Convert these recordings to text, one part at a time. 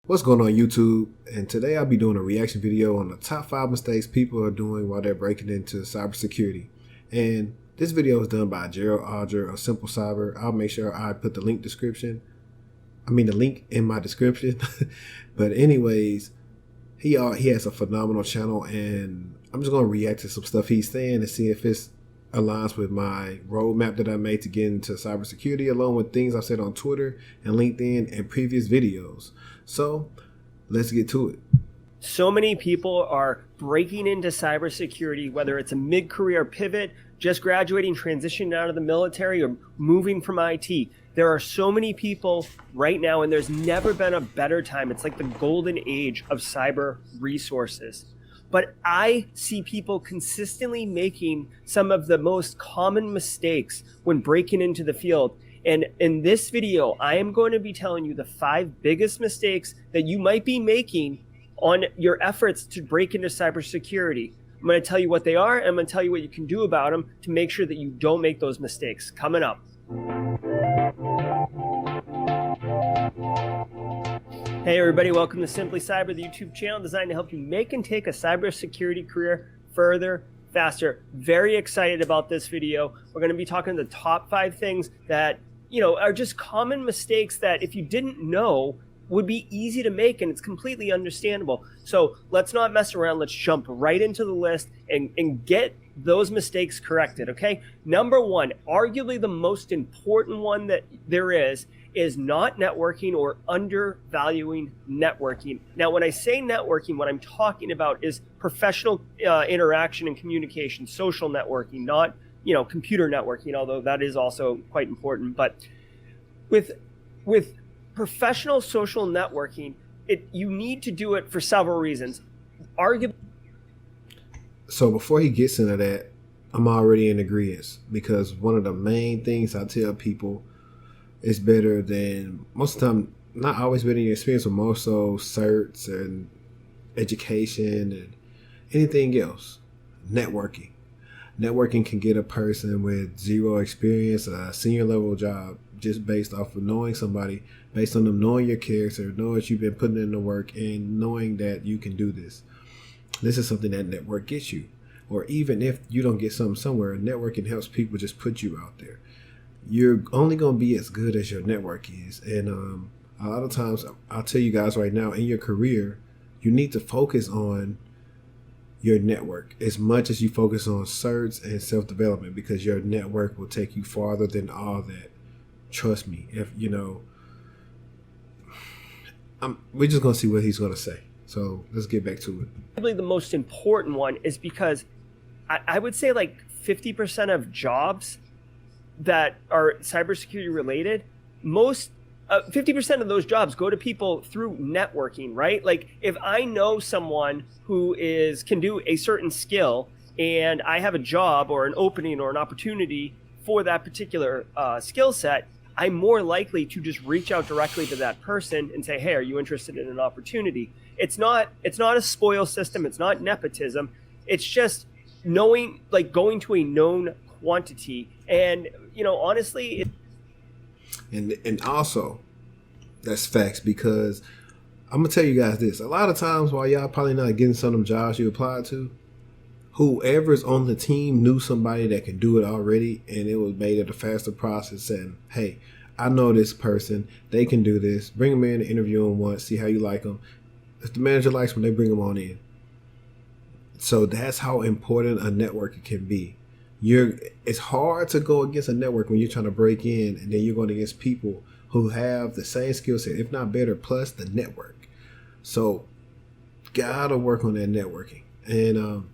What's going on YouTube? And today I'll be doing a reaction video on the top 5 mistakes people are doing while they're breaking into cybersecurity. And this video is done by Gerald Auger of Simple Cyber. I'll make sure I put the link in my description. But anyways, he has a phenomenal channel, and I'm just going to react to some stuff he's saying and see if it aligns with my roadmap that I made to get into cybersecurity, along with things I've said on Twitter and LinkedIn and previous videos. So let's get to it. So many people are breaking into cybersecurity, whether it's a mid-career pivot, just graduating, transitioning out of the military, or moving from IT. There are so many people right now, and there's never been a better time. It's like the golden age of cyber resources. But I see people consistently making some of the most common mistakes when breaking into the field. And in this video, I am going to be telling you the 5 biggest mistakes that you might be making on your efforts to break into cybersecurity. I'm going to tell you what they are, and I'm going to tell you what you can do about them to make sure that you don't make those mistakes. Coming up. Hey everybody, welcome to Simply Cyber, the YouTube channel designed to help you make and take a cybersecurity career further, faster. Very excited about this video. We're going to be talking the top 5 things that, are just common mistakes that if you didn't know would be easy to make, and it's completely understandable. So let's not mess around. Let's jump right into the list and get those mistakes corrected, okay? Number 1, arguably the most important one that there is not networking or undervaluing networking. Now, when I say networking, what I'm talking about is professional interaction and communication, social networking, not, computer networking, although that is also quite important. But with professional social networking, you need to do it for several reasons. So before he gets into that, I'm already in agreement, because one of the main things I tell people is better than, most of the time, not always better than your experience, but more so certs and education and anything else. Networking. Networking can get a person with 0 experience a senior level job just based off of knowing somebody, based on them knowing your character, knowing that you've been putting in the work, and knowing that you can do this. This is something that network gets you. Or even if you don't get something somewhere, networking helps people just put you out there. You're only going to be as good as your network is. And a lot of times, I'll tell you guys right now, in your career, you need to focus on your network as much as you focus on certs and self-development, because your network will take you farther than all that. Trust me. If we're just going to see what he's going to say. So let's get back to it. Probably the most important one is because I would say like 50% of jobs that are cybersecurity related, 50% of those jobs go to people through networking, right? Like if I know someone who can do a certain skill, and I have a job or an opening or an opportunity for that particular skill set, I'm more likely to just reach out directly to that person and say, hey, are you interested in an opportunity? It's not a spoil system. It's not nepotism. It's just knowing, like going to a known quantity. And, honestly. And also, that's facts, because I'm going to tell you guys this. A lot of times while y'all probably not getting some of them jobs you applied to, whoever's on the team knew somebody that can do it already, and it was made it a faster process saying, hey, I know this person, they can do this. Bring them in, interview them once, see how you like them. If the manager likes them, they bring them on in. So that's how important a networker can be. It's hard to go against a network when you're trying to break in, and then you're going against people who have the same skill set, if not better, plus the network. So gotta work on that networking. And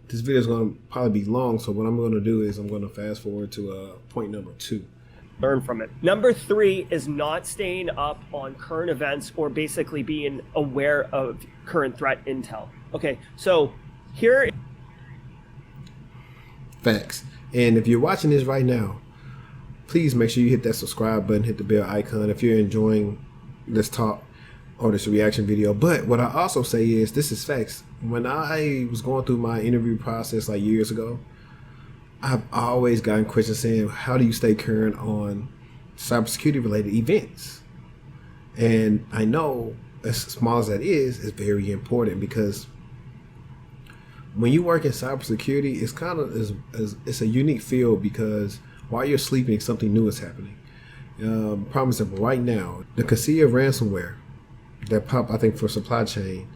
this video is going to probably be long, so what I'm going to do is I'm going to fast forward to point number 2. Learn from it. Number 3 is not staying up on current events or basically being aware of current threat intel. Okay, so here. Facts. And if you're watching this right now, please make sure you hit that subscribe button, hit the bell icon if you're enjoying this talk or this reaction video. But what I also say is, this is facts. When I was going through my interview process like years ago, I've always gotten questions saying, how do you stay current on cybersecurity related events? And I know, as small as that is very important, because when you work in cybersecurity, it's kind of it's a unique field, because while you're sleeping, something new is happening. Prime example, right now, the Casilla ransomware that popped, I think, for supply chain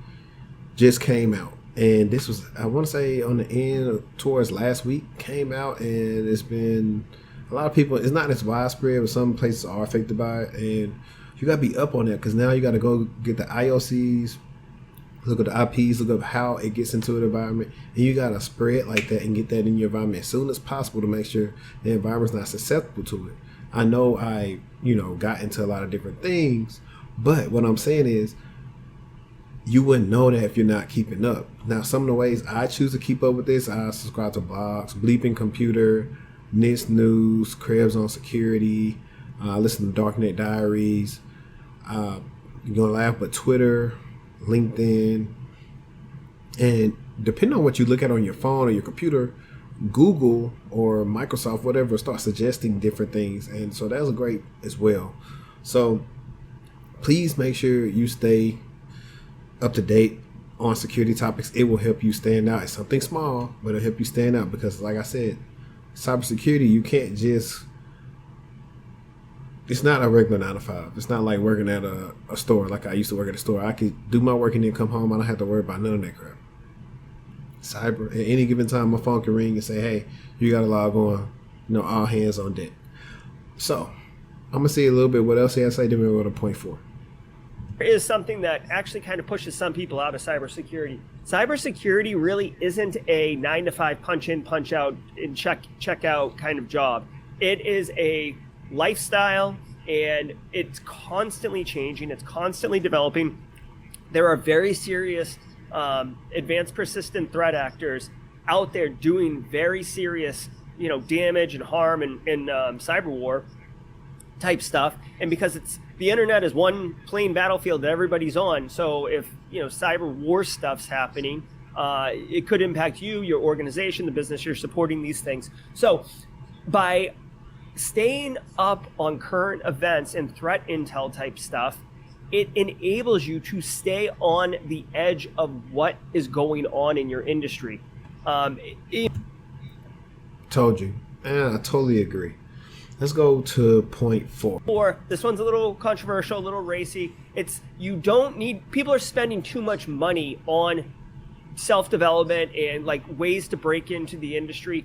just came out. And this was, I want to say, on the end towards last week, came out, and it's been a lot of people, it's not as widespread, but some places are affected by it. And you got to be up on that, because now you got to go get the IOCs, look at the IPs, look up how it gets into the environment, and you got to spread like that and get that in your environment as soon as possible to make sure the environment's not susceptible to it. I know I, got into a lot of different things, but what I'm saying is, you wouldn't know that if you're not keeping up. Now, some of the ways I choose to keep up with this, I subscribe to blogs, Bleeping Computer, NIST News, Krebs on Security, listen to Darknet Diaries, you're gonna laugh, but Twitter, LinkedIn, and depending on what you look at on your phone or your computer, Google or Microsoft, whatever, start suggesting different things, and so that's great as well. So please make sure you stay up to date on security topics. It will help you stand out. It's something small, but it'll help you stand out, because like I said, cybersecurity, you can't just, it's not a regular 9 to 5. It's not like working at a store like I used to work at a store. I could do my work and then come home. I don't have to worry about none of that crap. Cyber, at any given time, my phone can ring and say, hey, you got to log on, all hands on deck. So I'm going to see a little bit what else he has to say, then we'll go to point 4. Is something that actually kind of pushes some people out of cybersecurity. Cybersecurity really isn't a 9 to 5 punch in, punch out, and check out kind of job. It is a lifestyle, and it's constantly changing. It's constantly developing. There are very serious advanced persistent threat actors out there doing very serious, damage and harm and cyber war type stuff. And because the internet is one plain battlefield that everybody's on. So if, cyber war stuff's happening, it could impact you, your organization, the business you're supporting, these things. So by staying up on current events and threat intel type stuff, it enables you to stay on the edge of what is going on in your industry. Told you. And I totally agree. Let's go to point 4. This one's a little controversial, a little racy. People are spending too much money on self-development and like ways to break into the industry.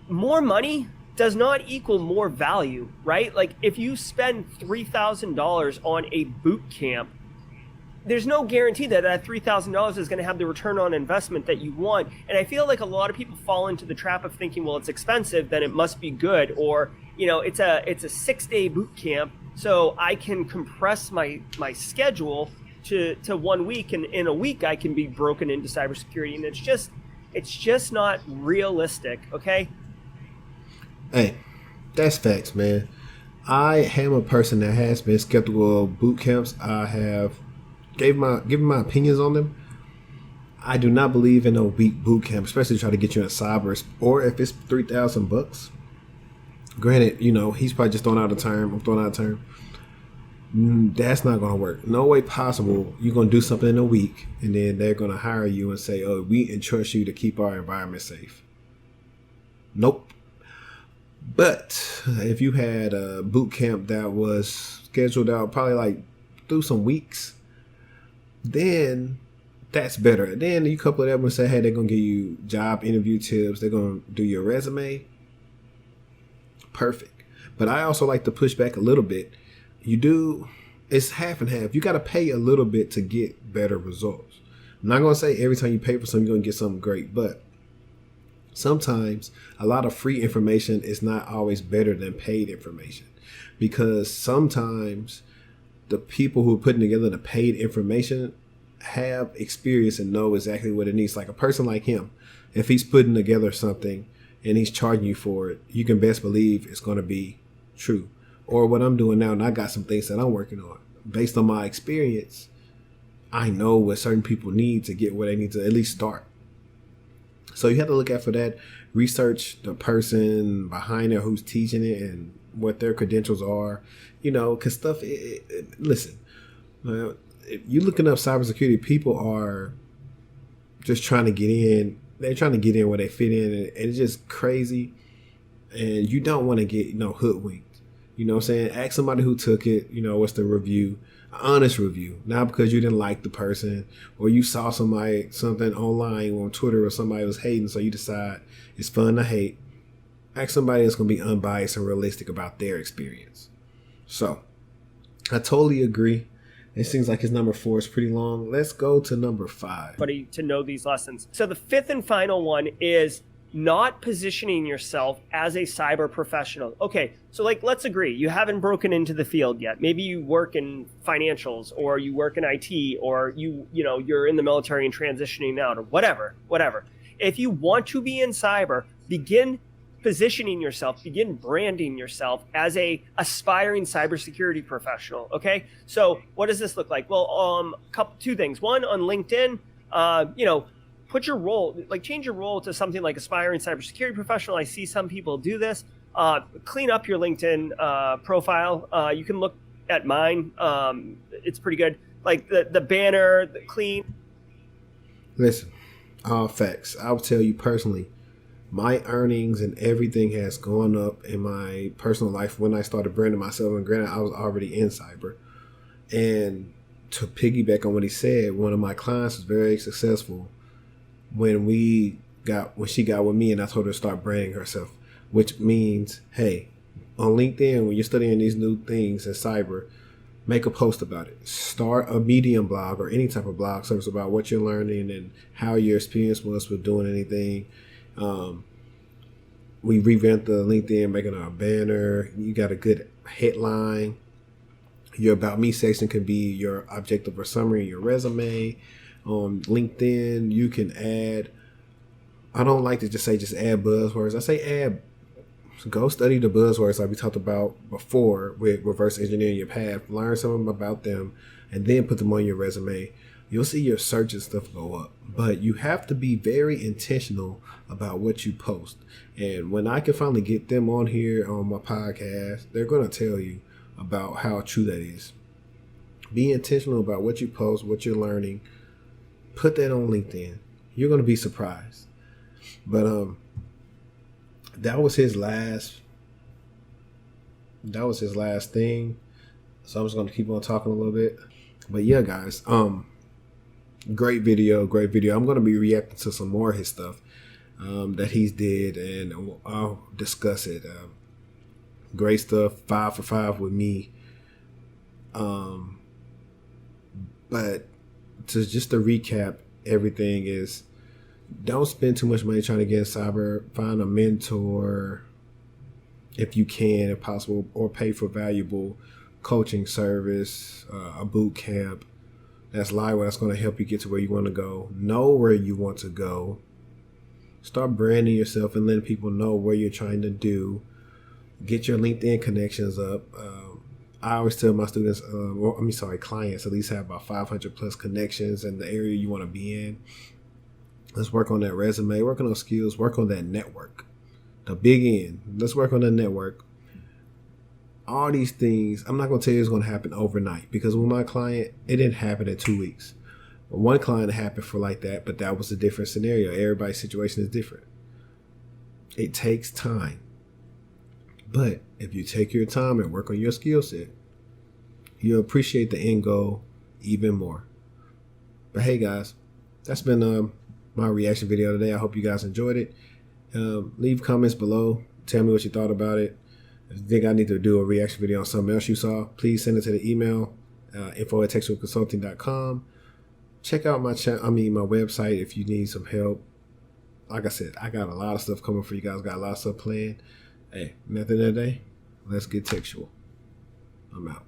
More money does not equal more value, right? Like if you spend $3,000 on a boot camp, there's no guarantee that $3,000 is going to have the return on investment that you want. And I feel like a lot of people fall into the trap of thinking, well, it's expensive, then it must be good. Or, it's a 6-day boot camp, so I can compress my schedule to 1 week. And in a week, I can be broken into cybersecurity. And it's just not realistic. Okay. Hey, that's facts, man. I am a person that has been skeptical of boot camps. I have given my opinions on them. I do not believe in a week boot camp, especially try to get you in cyber, or if it's $3,000. Granted, he's probably just throwing out a term. I'm throwing out a term. That's not going to work. No way possible. You're going to do something in a week, and then they're going to hire you and say, "Oh, we entrust you to keep our environment safe." Nope. But if you had a boot camp that was scheduled out probably like through some weeks, then that's better. Then you couple it up and say, hey, they're going to give you job interview tips. They're going to do your resume. Perfect. But I also like to push back a little bit. It's half and half. You got to pay a little bit to get better results. I'm not going to say every time you pay for something, you're going to get something great. But sometimes a lot of free information is not always better than paid information. Because sometimes the people who are putting together the paid information have experience and know exactly what it needs. Like a person like him, if he's putting together something and he's charging you for it, you can best believe it's going to be true. Or what I'm doing now, and I got some things that I'm working on. Based on my experience, I know what certain people need to get where they need to at least start. So you have to look out for that. Research the person behind it who's teaching it and what their credentials are, because stuff. Listen, if you're looking up cybersecurity, people are just trying to get in. They're trying to get in where they fit in, and it's just crazy. And you don't want to get hoodwinked. You know what I'm saying? Ask somebody who took it. What's the review? An honest review, not because you didn't like the person or you saw something online on Twitter or somebody was hating, so you decide it's fun to hate. Ask somebody that's going to be unbiased and realistic about their experience. So, I totally agree. It seems like his number 4 is pretty long. Let's go to number 5. To know these lessons. So the 5th and final one is not positioning yourself as a cyber professional. Okay, so let's agree. You haven't broken into the field yet. Maybe you work in financials, or you work in IT, or you're in the military and transitioning out, or whatever. If you want to be in cyber, begin positioning yourself, begin branding yourself as a aspiring cybersecurity professional. Okay, so what does this look like? Well, two things. One, on LinkedIn, put your role, change your role to something like aspiring cybersecurity professional. I see some people do this. Clean up your LinkedIn profile. You can look at mine. It's pretty good. Like the banner, the clean. Listen, all facts. I'll tell you personally, my earnings and everything has gone up in my personal life when I started branding myself. And granted, I was already in cyber. And to piggyback on what he said, one of my clients was very successful when she got with me and I told her to start branding herself, which means, hey, on LinkedIn, when you're studying these new things in cyber, make a post about it. Start a Medium blog or any type of blog service about what you're learning and how your experience was with doing anything. We revamped the LinkedIn, making a banner. You got a good headline. Your About Me section can be your objective or summary in your resume. On LinkedIn, you can add, I don't like to just add buzzwords. I say go study the buzzwords like we talked about before with reverse engineering your path. Learn something about them and then put them on your resume. You'll see your search and stuff go up. But you have to be very intentional about what you post. And when I can finally get them on here on my podcast, they're going to tell you about how true that is. Be intentional about what you post, what you're learning. Put that on LinkedIn. You're going to be surprised. But that was his last thing. So I'm just going to keep on talking a little bit. But yeah, guys, great video. I'm going to be reacting to some more of his stuff that he's did, and I'll discuss it. Great stuff. 5 for 5 with me. But to recap, everything is, don't spend too much money trying to get in cyber. Find a mentor if you can, if possible, or pay for valuable coaching service, a boot camp that's live, that's going to help you get to where you want to go. Know where you want to go. Start branding yourself and letting people know where you're trying to do. Get your LinkedIn connections up. I always tell my students, clients, at least have about 500 plus connections in the area you want to be in. Let's work on that resume, work on those skills, work on that network. The big end. Let's work on the network. All these things, I'm not going to tell you it's going to happen overnight, because with my client, it didn't happen in 2 weeks. One client happened for like that, but that was a different scenario. Everybody's situation is different. It takes time. But if you take your time and work on your skill set, you'll appreciate the end goal even more. But hey guys, that's been my reaction video today. I hope you guys enjoyed it. Leave comments below. Tell me what you thought about it. If you think I need to do a reaction video on something else you saw, please send it to the email, info@techtualconsulting.com. Check out my website if you need some help. Like I said, I got a lot of stuff coming for you guys. Got a lot of stuff planned. Hey, at the end of the day, let's get textual. I'm out.